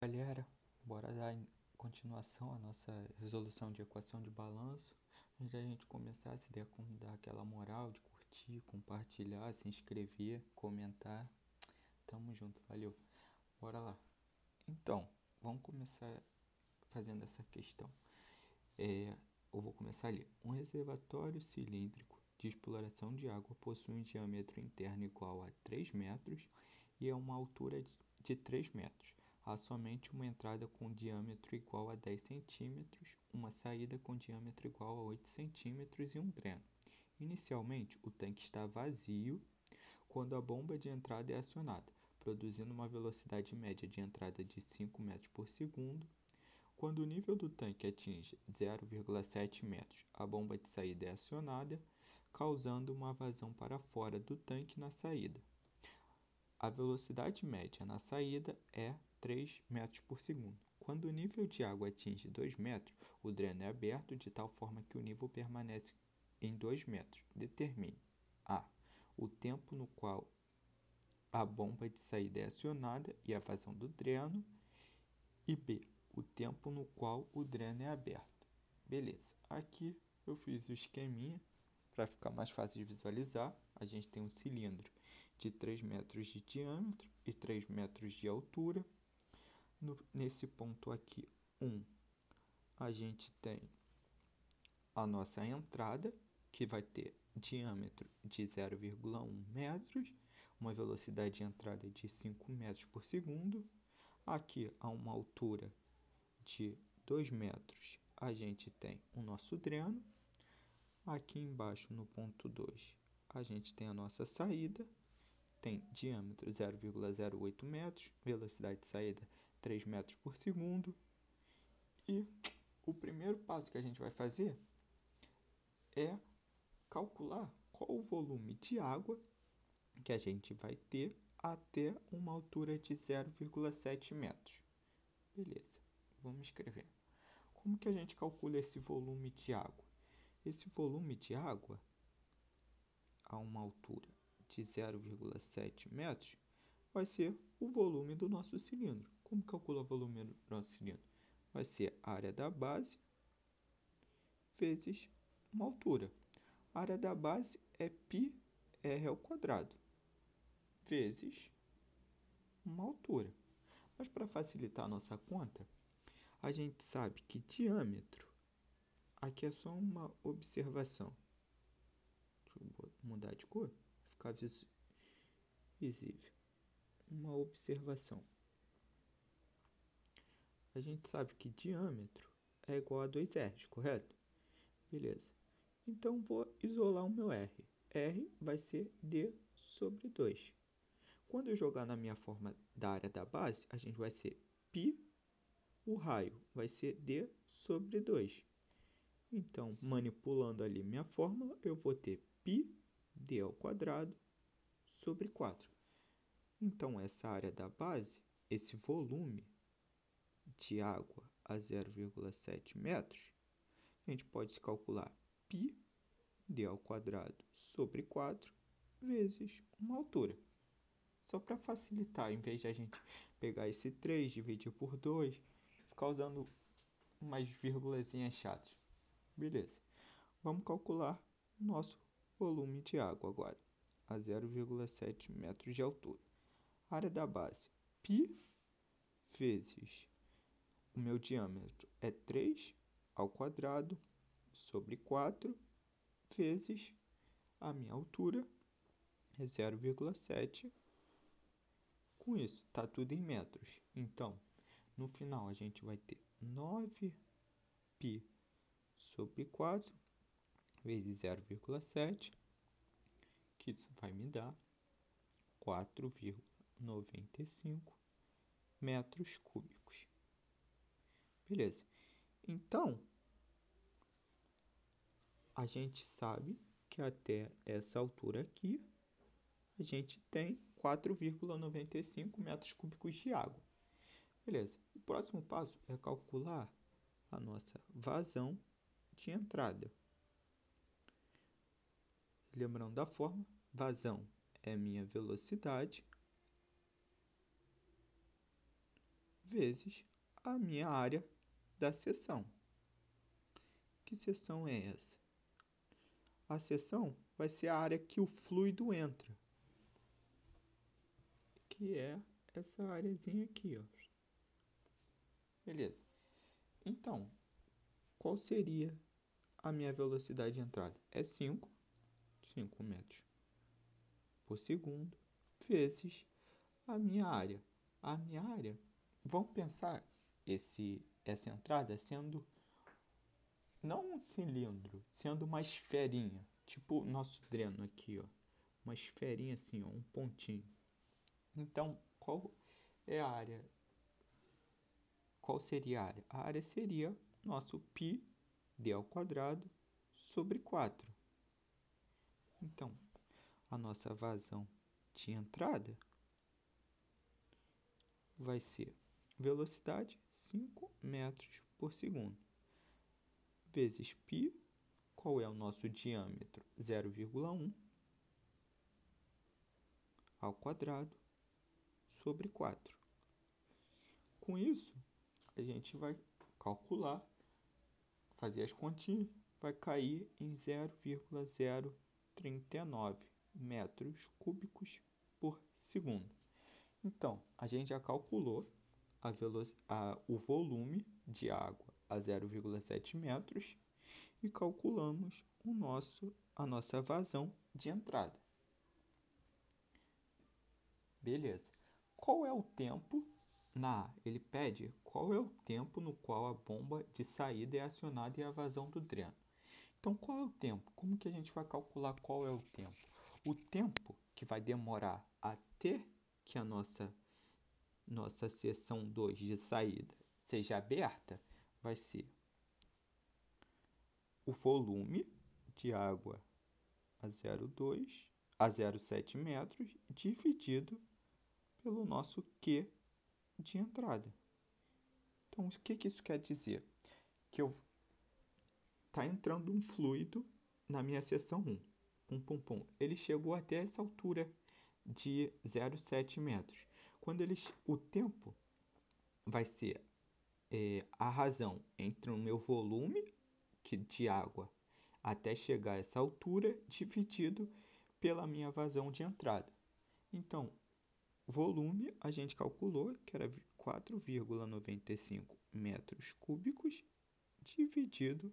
Galera, bora dar continuação à nossa resolução de equação de balanço. Antes da gente começar, se der como dar aquela moral de curtir, compartilhar, se inscrever, comentar. Tamo junto, valeu. Bora lá. Então, vamos começar fazendo essa questão. Eu vou começar ali. Um reservatório cilíndrico de exploração de água possui um diâmetro interno igual a 3 metros e a uma altura de 3 metros. Há somente uma entrada com diâmetro igual a 10 centímetros, uma saída com diâmetro igual a 8 centímetros e um dreno. Inicialmente, o tanque está vazio quando a bomba de entrada é acionada, produzindo uma velocidade média de entrada de 5 metros por segundo. Quando o nível do tanque atinge 0,7 metros, a bomba de saída é acionada, causando uma vazão para fora do tanque na saída. A velocidade média na saída é 3 metros por segundo. Quando o nível de água atinge 2 metros, o dreno é aberto de tal forma que o nível permanece em 2 metros. Determine a. O tempo no qual a bomba de saída é acionada e a vazão do dreno, e b. O tempo no qual o dreno é aberto. Beleza, aqui eu fiz o esqueminha para ficar mais fácil de visualizar. A gente tem um cilindro de 3 metros de diâmetro e 3 metros de altura. Nesse ponto aqui, 1, a gente tem a nossa entrada, que vai ter diâmetro de 0,1 metros, uma velocidade de entrada de 5 metros por segundo. Aqui, a uma altura de 2 metros, a gente tem o nosso dreno. Aqui embaixo, no ponto 2, a gente tem a nossa saída. Tem diâmetro 0,08 metros, velocidade de saída 3 metros por segundo. E o primeiro passo que a gente vai fazer é calcular qual o volume de água que a gente vai ter até uma altura de 0,7 metros. Beleza, vamos escrever. Como que a gente calcula esse volume de água? Esse volume de água a uma altura de 0,7 metros vai ser o volume do nosso cilindro. Como calcula o volume do nosso cilindro? Vai ser a área da base vezes uma altura. A área da base é πr ao quadrado vezes uma altura. Mas para facilitar a nossa conta, a gente sabe que diâmetro, aqui é só uma observação. Deixa eu mudar de cor, ficar visível. Uma observação. A gente sabe que diâmetro é igual a 2r, correto? Beleza. Então, vou isolar o meu r. R vai ser d sobre 2. Quando eu jogar na minha forma da área da base, a gente vai ser π, o raio vai ser d sobre 2. Então, manipulando ali minha fórmula, eu vou ter π d ao quadrado sobre 4. Então, essa área da base, esse volume de água a 0,7 metros, a gente pode calcular π d ao quadrado sobre 4 vezes uma altura. Só para facilitar, em vez de a gente pegar esse 3, dividir por 2, ficar usando umas vírgulazinhas chatas. Beleza. Vamos calcular nosso volume de água agora, a 0,7 metros de altura. A área da base, π vezes o meu diâmetro é 3 ao quadrado sobre 4 vezes a minha altura é 0,7. Com isso, está tudo em metros. Então, no final, a gente vai ter 9π sobre 4 vezes 0,7, que isso vai me dar 4,95 metros cúbicos. Beleza. Então, a gente sabe que até essa altura aqui, a gente tem 4,95 metros cúbicos de água. Beleza. O próximo passo é calcular a nossa vazão de entrada. Lembrando da forma, vazão é minha velocidade vezes a minha área da seção. Que seção é essa? A seção vai ser a área que o fluido entra, que é essa areazinha aqui, ó. Beleza. Então, qual seria a minha velocidade de entrada? É 5 metros por segundo, vezes a minha área. A minha área, vamos pensar essa entrada sendo não um cilindro, sendo uma esferinha, tipo o nosso dreno aqui, ó. Uma esferinha assim, ó, um pontinho. Então, qual é a área? Qual seria a área? A área seria nosso π d ao quadrado sobre 4. Então, a nossa vazão de entrada vai ser velocidade 5 metros por segundo, vezes π, qual é o nosso diâmetro? 0,1 ao quadrado sobre 4. Com isso, a gente vai calcular, fazer as continhas, vai cair em 0,039 metros cúbicos por segundo. Então, a gente já calculou o volume de água a 0,7 metros e calculamos a nossa vazão de entrada. Beleza. Qual é o tempo? Ele pede qual é o tempo no qual a bomba de saída é acionada e a vazão do dreno. Então, qual é o tempo? Como que a gente vai calcular qual é o tempo? O tempo que vai demorar até que a nossa seção 2 de saída seja aberta vai ser o volume de água a 0,7 metros dividido pelo nosso Q de entrada. Então, o que isso quer dizer? Que está entrando um fluido na minha seção 1. Ele chegou até essa altura de 0,7 metros. O tempo vai ser a razão entre o meu volume de água até chegar a essa altura dividido pela minha vazão de entrada. Então, volume a gente calculou que era 4,95 metros cúbicos dividido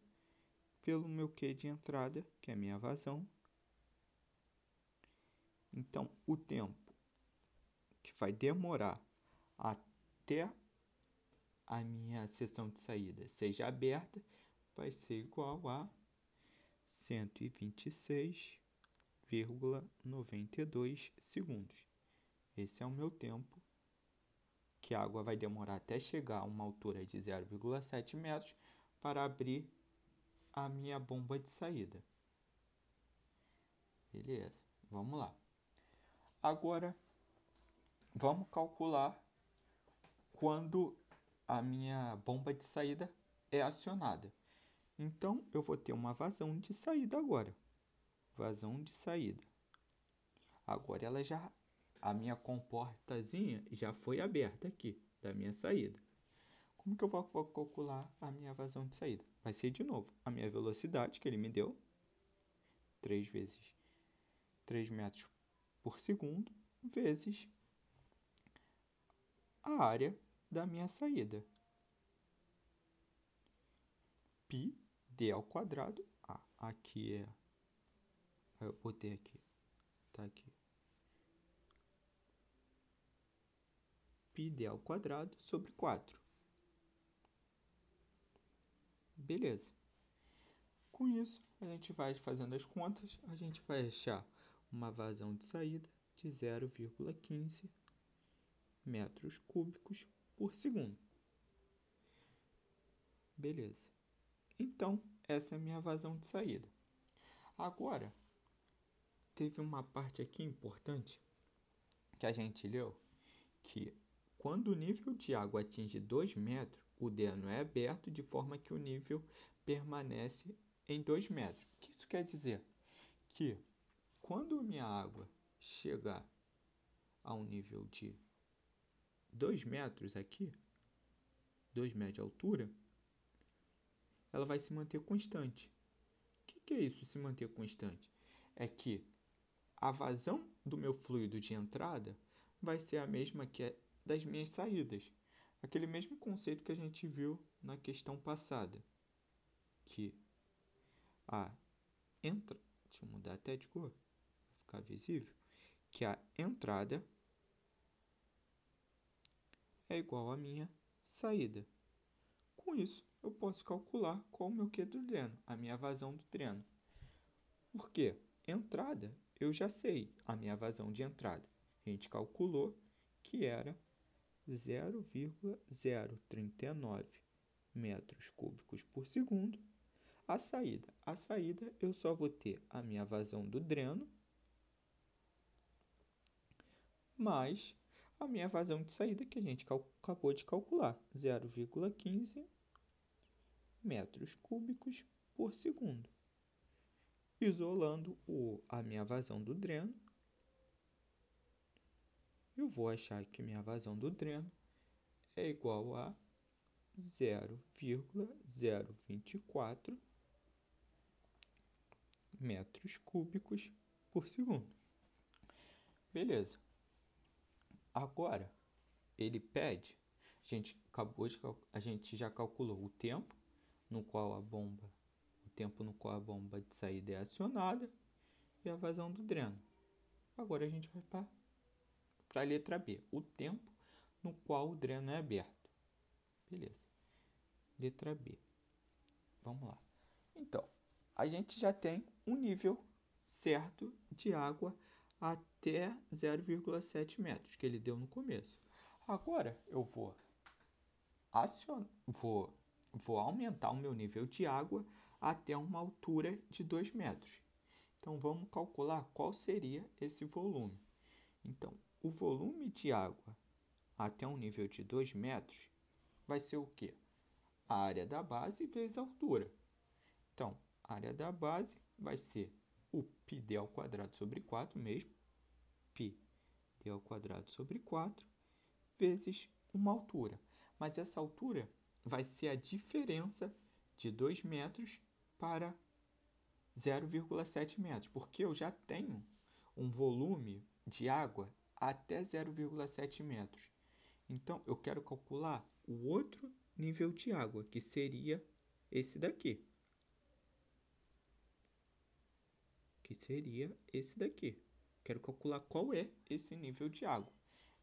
pelo meu Q de entrada, que é a minha vazão. Então, o tempo que vai demorar até a minha seção de saída seja aberta vai ser igual a 126,92 segundos. Esse é o meu tempo que a água vai demorar até chegar a uma altura de 0,7 metros para abrir a minha bomba de saída. Beleza, vamos lá. Agora, vamos calcular quando a minha bomba de saída é acionada. Então, eu vou ter uma vazão de saída agora. Vazão de saída. Agora, a minha comportazinha já foi aberta aqui, da minha saída. Como que eu vou calcular a minha vazão de saída? Vai ser, de novo, a minha velocidade que ele me deu, 3 vezes 3 metros por segundo, vezes a área da minha saída. Π d ao quadrado. Aqui é... Eu botei aqui. Tá aqui. Π d ao quadrado sobre 4. Beleza. Com isso, a gente vai fazendo as contas, a gente vai achar uma vazão de saída de 0,15 metros cúbicos por segundo. Beleza. Então, essa é a minha vazão de saída. Agora, teve uma parte aqui importante que a gente leu, que quando o nível de água atinge 2 metros, o dreno é aberto de forma que o nível permanece em 2 metros. O que isso quer dizer? Que quando a minha água chegar a um nível de 2 metros aqui, 2 metros de altura, ela vai se manter constante. O que é isso, se manter constante? É que a vazão do meu fluido de entrada vai ser a mesma que a das minhas saídas. Aquele mesmo conceito que a gente viu na questão passada, que a entrada, deixa eu mudar até de cor, para ficar visível, que a entrada é igual à minha saída. Com isso, eu posso calcular qual o meu Q do dreno, a minha vazão do dreno. Por quê? Entrada, eu já sei a minha vazão de entrada. A gente calculou que era 0,039 metros cúbicos por segundo. A saída eu só vou ter a minha vazão do dreno mais a minha vazão de saída que a gente acabou de calcular, 0,15 metros cúbicos por segundo. Isolando a minha vazão do dreno, eu vou achar que minha vazão do dreno é igual a 0,024 metros cúbicos por segundo. Beleza. Agora, ele pede, a gente já calculou o tempo no qual a bomba de saída é acionada e a vazão do dreno. Agora a gente vai para a letra B, o tempo no qual o dreno é aberto. Beleza. Letra B. Vamos lá. Então, a gente já tem um nível certo de água até 0,7 metros, que ele deu no começo. Agora, eu vou aumentar o meu nível de água até uma altura de 2 metros. Então, vamos calcular qual seria esse volume. Então, o volume de água até um nível de 2 metros vai ser o quê? A área da base vezes a altura. Então, a área da base vai ser o πd ao quadrado sobre 4 mesmo, πd ao quadrado sobre 4, vezes uma altura. Mas essa altura vai ser a diferença de 2 metros para 0,7 metros, porque eu já tenho um volume de água até 0,7 metros. Então, eu quero calcular o outro nível de água, que seria esse daqui. Quero calcular qual é esse nível de água.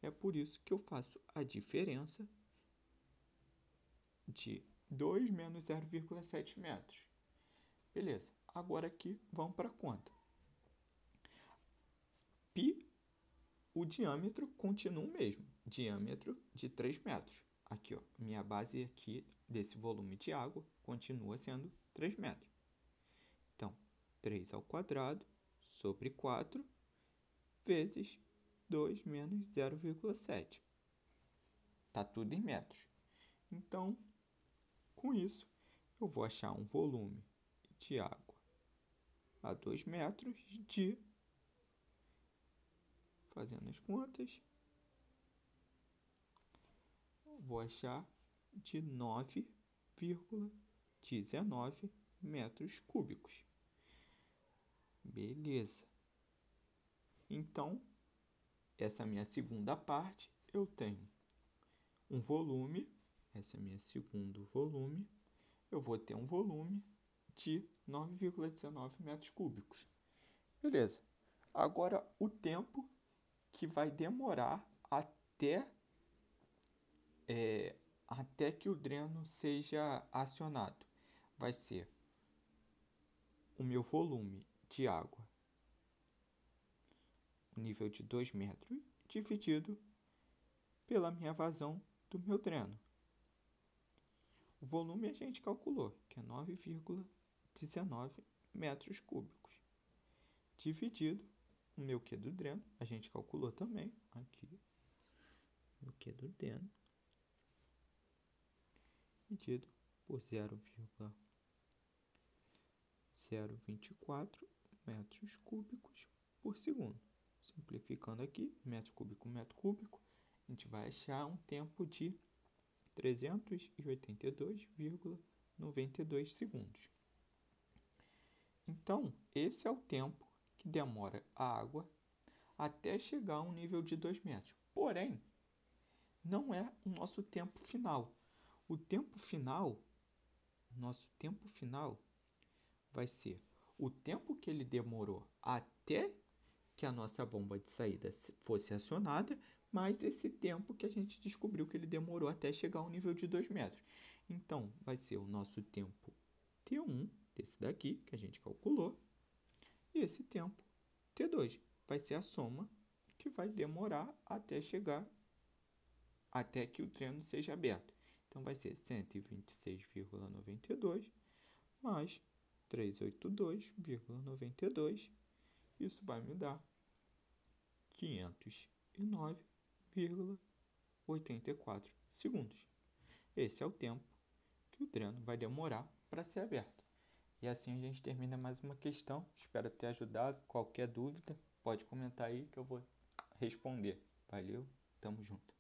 É por isso que eu faço a diferença de 2 menos 0,7 metros. Beleza. Agora aqui, vamos para a conta. Π, o diâmetro continua o mesmo. Diâmetro de 3 metros. Aqui, ó, minha base aqui desse volume de água continua sendo 3 metros. Então, 3 ao quadrado sobre 4 vezes 2 menos 0,7. Está tudo em metros. Então, com isso, eu vou achar um volume de água a 2 metros de, fazendo as contas, vou achar de 9,19 metros cúbicos. Beleza. Então, essa é a minha segunda parte. Eu tenho um volume, esse é o meu segundo volume. Eu vou ter um volume de 9,19 metros cúbicos. Beleza. Agora, o tempo que vai demorar até que o dreno seja acionado vai ser o meu volume de água, o nível de 2 metros, dividido pela minha vazão do meu dreno. O volume a gente calculou, que é 9,19 metros cúbicos, dividido o meu Q do dreno, a gente calculou também, aqui, o Q do dreno, dividido por 0,024 metros cúbicos por segundo. Simplificando aqui, metro cúbico, a gente vai achar um tempo de 382,92 segundos. Então, esse é o tempo que demora a água até chegar a um nível de 2 metros. Porém, não é o nosso tempo final. Nosso tempo final vai ser o tempo que ele demorou até que a nossa bomba de saída fosse acionada, mais esse tempo que a gente descobriu que ele demorou até chegar ao nível de 2 metros. Então, vai ser o nosso tempo T1, desse daqui, que a gente calculou, e esse tempo T2 vai ser a soma que vai demorar até chegar, até que o dreno seja aberto. Então, vai ser 126,92 mais 382,92. Isso vai me dar 509,84 segundos. Esse é o tempo que o dreno vai demorar para ser aberto. E assim a gente termina mais uma questão. Espero ter ajudado. Qualquer dúvida, pode comentar aí que eu vou responder. Valeu, tamo junto.